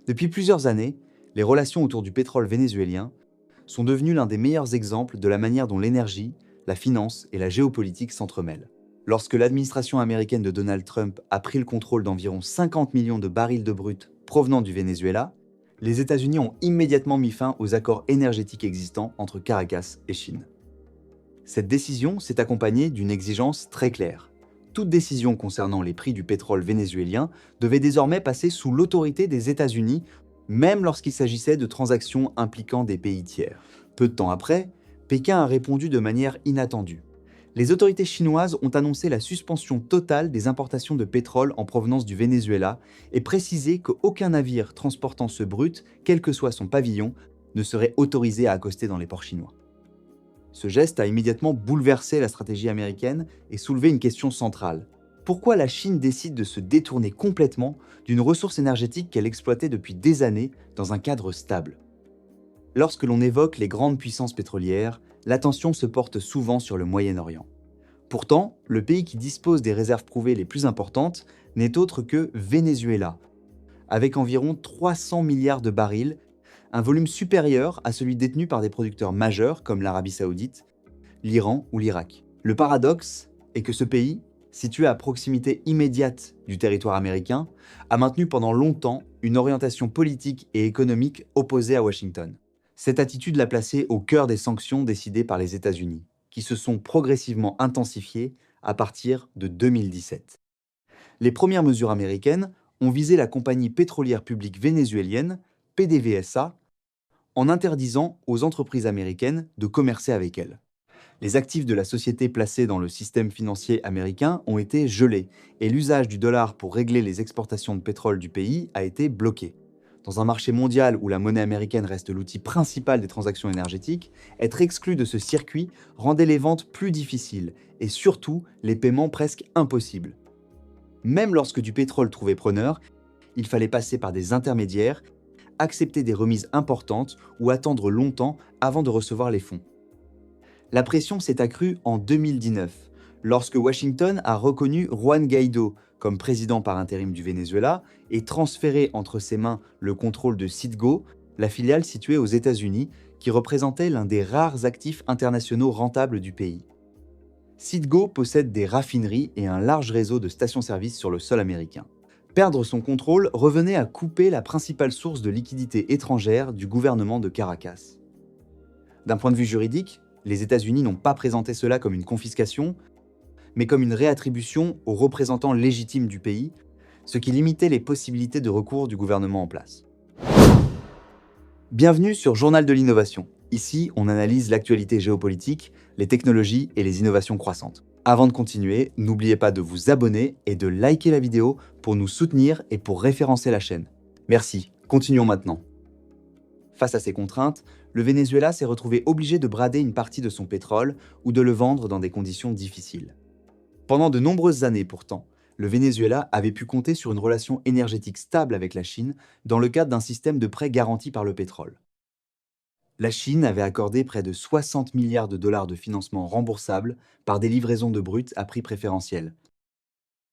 Depuis plusieurs années, les relations autour du pétrole vénézuélien sont devenues l'un des meilleurs exemples de la manière dont l'énergie, la finance et la géopolitique s'entremêlent. Lorsque l'administration américaine de Donald Trump a pris le contrôle d'environ 50 millions de barils de brut provenant du Venezuela, les États-Unis ont immédiatement mis fin aux accords énergétiques existants entre Caracas et Chine. Cette décision s'est accompagnée d'une exigence très claire. Toute décision concernant les prix du pétrole vénézuélien devait désormais passer sous l'autorité des États-Unis, même lorsqu'il s'agissait de transactions impliquant des pays tiers. Peu de temps après, Pékin a répondu de manière inattendue. Les autorités chinoises ont annoncé la suspension totale des importations de pétrole en provenance du Venezuela et précisé qu'aucun navire transportant ce brut, quel que soit son pavillon, ne serait autorisé à accoster dans les ports chinois. Ce geste a immédiatement bouleversé la stratégie américaine et soulevé une question centrale. Pourquoi la Chine décide de se détourner complètement d'une ressource énergétique qu'elle exploitait depuis des années dans un cadre stable ? Lorsque l'on évoque les grandes puissances pétrolières, l'attention se porte souvent sur le Moyen-Orient. Pourtant, le pays qui dispose des réserves prouvées les plus importantes n'est autre que Venezuela, avec environ 300 milliards de barils, un volume supérieur à celui détenu par des producteurs majeurs comme l'Arabie Saoudite, l'Iran ou l'Irak. Le paradoxe est que ce pays, situé à proximité immédiate du territoire américain, a maintenu pendant longtemps une orientation politique et économique opposée à Washington. Cette attitude l'a placé au cœur des sanctions décidées par les États-Unis, qui se sont progressivement intensifiées à partir de 2017. Les premières mesures américaines ont visé la compagnie pétrolière publique vénézuélienne, PDVSA, en interdisant aux entreprises américaines de commercer avec elles. Les actifs de la société placés dans le système financier américain ont été gelés et l'usage du dollar pour régler les exportations de pétrole du pays a été bloqué. Dans un marché mondial où la monnaie américaine reste l'outil principal des transactions énergétiques, être exclu de ce circuit rendait les ventes plus difficiles et surtout les paiements presque impossibles. Même lorsque du pétrole trouvait preneur, il fallait passer par des intermédiaires, accepter des remises importantes ou attendre longtemps avant de recevoir les fonds. La pression s'est accrue en 2019, lorsque Washington a reconnu Juan Guaidó comme président par intérim du Venezuela et transféré entre ses mains le contrôle de Citgo, la filiale située aux États-Unis, qui représentait l'un des rares actifs internationaux rentables du pays. Citgo possède des raffineries et un large réseau de stations-service sur le sol américain. Perdre son contrôle revenait à couper la principale source de liquidités étrangères du gouvernement de Caracas. D'un point de vue juridique, les États-Unis n'ont pas présenté cela comme une confiscation, mais comme une réattribution aux représentants légitimes du pays, ce qui limitait les possibilités de recours du gouvernement en place. Bienvenue sur Journal de l'innovation. Ici, on analyse l'actualité géopolitique, les technologies et les innovations croissantes. Avant de continuer, n'oubliez pas de vous abonner et de liker la vidéo pour nous soutenir et pour référencer la chaîne. Merci, continuons maintenant. Face à ces contraintes, le Venezuela s'est retrouvé obligé de brader une partie de son pétrole ou de le vendre dans des conditions difficiles. Pendant de nombreuses années pourtant, le Venezuela avait pu compter sur une relation énergétique stable avec la Chine dans le cadre d'un système de prêts garanti par le pétrole. La Chine avait accordé près de 60 milliards de dollars de financement remboursable par des livraisons de brut à prix préférentiel.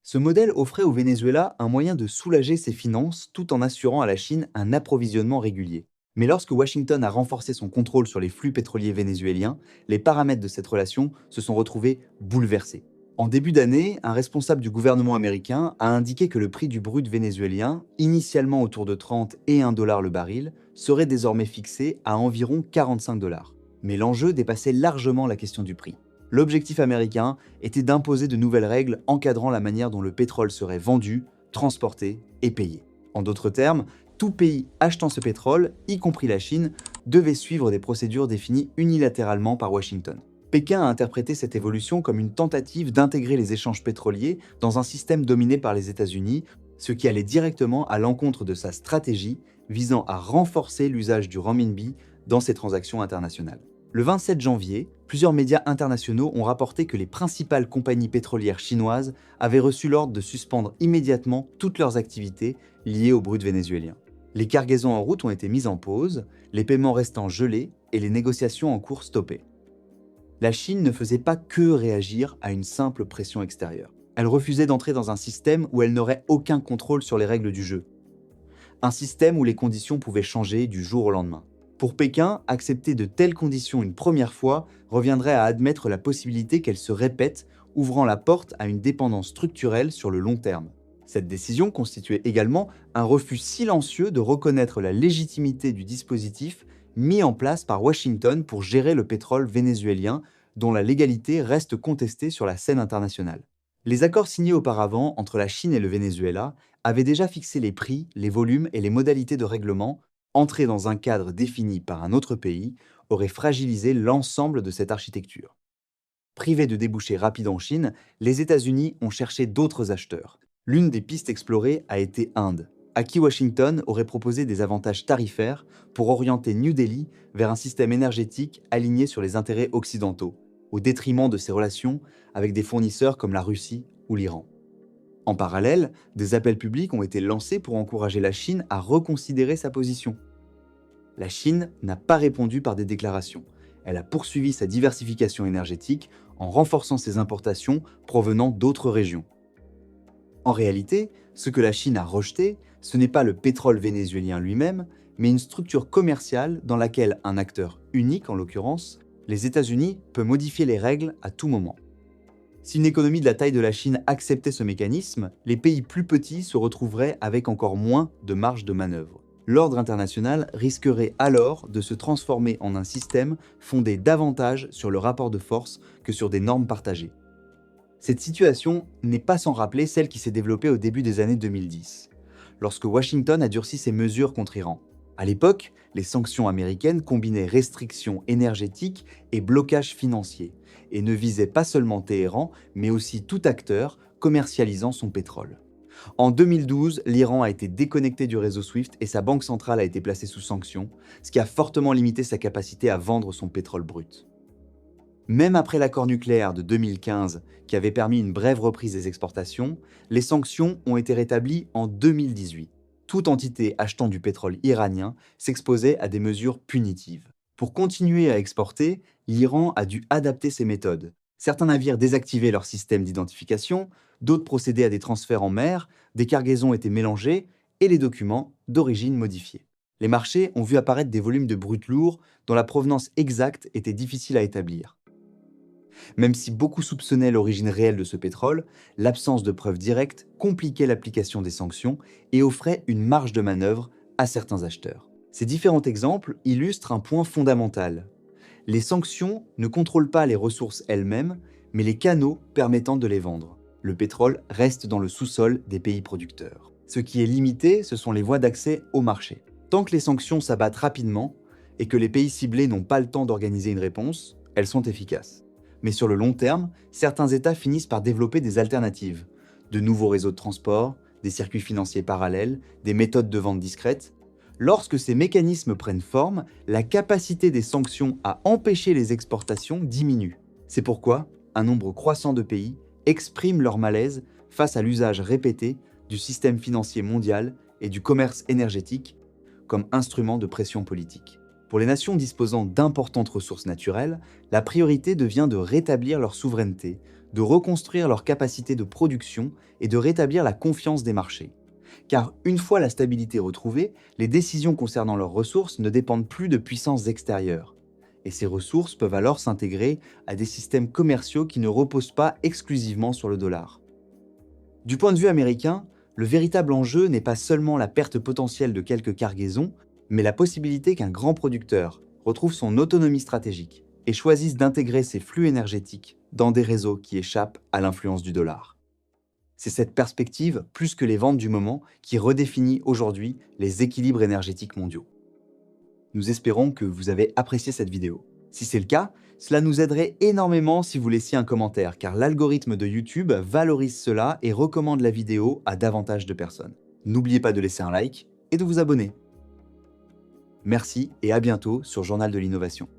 Ce modèle offrait au Venezuela un moyen de soulager ses finances tout en assurant à la Chine un approvisionnement régulier. Mais lorsque Washington a renforcé son contrôle sur les flux pétroliers vénézuéliens, les paramètres de cette relation se sont retrouvés bouleversés. En début d'année, un responsable du gouvernement américain a indiqué que le prix du brut vénézuélien, initialement autour de 30 et 1 dollar le baril, serait désormais fixé à environ 45 dollars. Mais l'enjeu dépassait largement la question du prix. L'objectif américain était d'imposer de nouvelles règles encadrant la manière dont le pétrole serait vendu, transporté et payé. En d'autres termes, tout pays achetant ce pétrole, y compris la Chine, devait suivre des procédures définies unilatéralement par Washington. Pékin a interprété cette évolution comme une tentative d'intégrer les échanges pétroliers dans un système dominé par les États-Unis, ce qui allait directement à l'encontre de sa stratégie visant à renforcer l'usage du renminbi dans ses transactions internationales. Le 27 janvier, plusieurs médias internationaux ont rapporté que les principales compagnies pétrolières chinoises avaient reçu l'ordre de suspendre immédiatement toutes leurs activités liées au brut vénézuélien. Les cargaisons en route ont été mises en pause, les paiements restant gelés et les négociations en cours stoppées. La Chine ne faisait pas que réagir à une simple pression extérieure. Elle refusait d'entrer dans un système où elle n'aurait aucun contrôle sur les règles du jeu. un système où les conditions pouvaient changer du jour au lendemain. Pour Pékin, accepter de telles conditions une première fois reviendrait à admettre la possibilité qu'elles se répètent, ouvrant la porte à une dépendance structurelle sur le long terme. Cette décision constituait également un refus silencieux de reconnaître la légitimité du dispositif mis en place par Washington pour gérer le pétrole vénézuélien, dont la légalité reste contestée sur la scène internationale. Les accords signés auparavant entre la Chine et le Venezuela avaient déjà fixé les prix, les volumes et les modalités de règlement. Entrer dans un cadre défini par un autre pays aurait fragilisé l'ensemble de cette architecture. Privés de débouchés rapides en Chine, les États-Unis ont cherché d'autres acheteurs. L'une des pistes explorées a été Inde, à qui Washington aurait proposé des avantages tarifaires pour orienter New Delhi vers un système énergétique aligné sur les intérêts occidentaux, au détriment de ses relations avec des fournisseurs comme la Russie ou l'Iran. En parallèle, des appels publics ont été lancés pour encourager la Chine à reconsidérer sa position. La Chine n'a pas répondu par des déclarations. Elle a poursuivi sa diversification énergétique en renforçant ses importations provenant d'autres régions. En réalité, ce que la Chine a rejeté, ce n'est pas le pétrole vénézuélien lui-même, mais une structure commerciale dans laquelle un acteur unique, en l'occurrence, les États-Unis, peut modifier les règles à tout moment. Si une économie de la taille de la Chine acceptait ce mécanisme, les pays plus petits se retrouveraient avec encore moins de marge de manœuvre. L'ordre international risquerait alors de se transformer en un système fondé davantage sur le rapport de force que sur des normes partagées. Cette situation n'est pas sans rappeler celle qui s'est développée au début des années 2010, lorsque Washington a durci ses mesures contre Iran. À l'époque, les sanctions américaines combinaient restrictions énergétiques et blocages financiers, et ne visaient pas seulement Téhéran, mais aussi tout acteur commercialisant son pétrole. En 2012, l'Iran a été déconnecté du réseau SWIFT et sa banque centrale a été placée sous sanction, ce qui a fortement limité sa capacité à vendre son pétrole brut. Même après l'accord nucléaire de 2015, qui avait permis une brève reprise des exportations, les sanctions ont été rétablies en 2018. Toute entité achetant du pétrole iranien s'exposait à des mesures punitives. Pour continuer à exporter, l'Iran a dû adapter ses méthodes. Certains navires désactivaient leur système d'identification, d'autres procédaient à des transferts en mer, des cargaisons étaient mélangées et les documents d'origine modifiés. Les marchés ont vu apparaître des volumes de brut lourd dont la provenance exacte était difficile à établir. Même si beaucoup soupçonnaient l'origine réelle de ce pétrole, l'absence de preuves directes compliquait l'application des sanctions et offrait une marge de manœuvre à certains acheteurs. Ces différents exemples illustrent un point fondamental. Les sanctions ne contrôlent pas les ressources elles-mêmes, mais les canaux permettant de les vendre. Le pétrole reste dans le sous-sol des pays producteurs. Ce qui est limité, ce sont les voies d'accès au marché. Tant que les sanctions s'abattent rapidement et que les pays ciblés n'ont pas le temps d'organiser une réponse, elles sont efficaces. Mais sur le long terme, certains États finissent par développer des alternatives. De nouveaux réseaux de transport, des circuits financiers parallèles, des méthodes de vente discrètes. Lorsque ces mécanismes prennent forme, la capacité des sanctions à empêcher les exportations diminue. C'est pourquoi un nombre croissant de pays expriment leur malaise face à l'usage répété du système financier mondial et du commerce énergétique comme instrument de pression politique. Pour les nations disposant d'importantes ressources naturelles, la priorité devient de rétablir leur souveraineté, de reconstruire leur capacité de production et de rétablir la confiance des marchés. Car une fois la stabilité retrouvée, les décisions concernant leurs ressources ne dépendent plus de puissances extérieures. Et ces ressources peuvent alors s'intégrer à des systèmes commerciaux qui ne reposent pas exclusivement sur le dollar. Du point de vue américain, le véritable enjeu n'est pas seulement la perte potentielle de quelques cargaisons, mais la possibilité qu'un grand producteur retrouve son autonomie stratégique et choisisse d'intégrer ses flux énergétiques dans des réseaux qui échappent à l'influence du dollar. C'est cette perspective, plus que les ventes du moment, qui redéfinit aujourd'hui les équilibres énergétiques mondiaux. Nous espérons que vous avez apprécié cette vidéo. Si c'est le cas, cela nous aiderait énormément si vous laissiez un commentaire, car l'algorithme de YouTube valorise cela et recommande la vidéo à davantage de personnes. N'oubliez pas de laisser un like et de vous abonner. Merci et à bientôt sur Journal de l'innovation.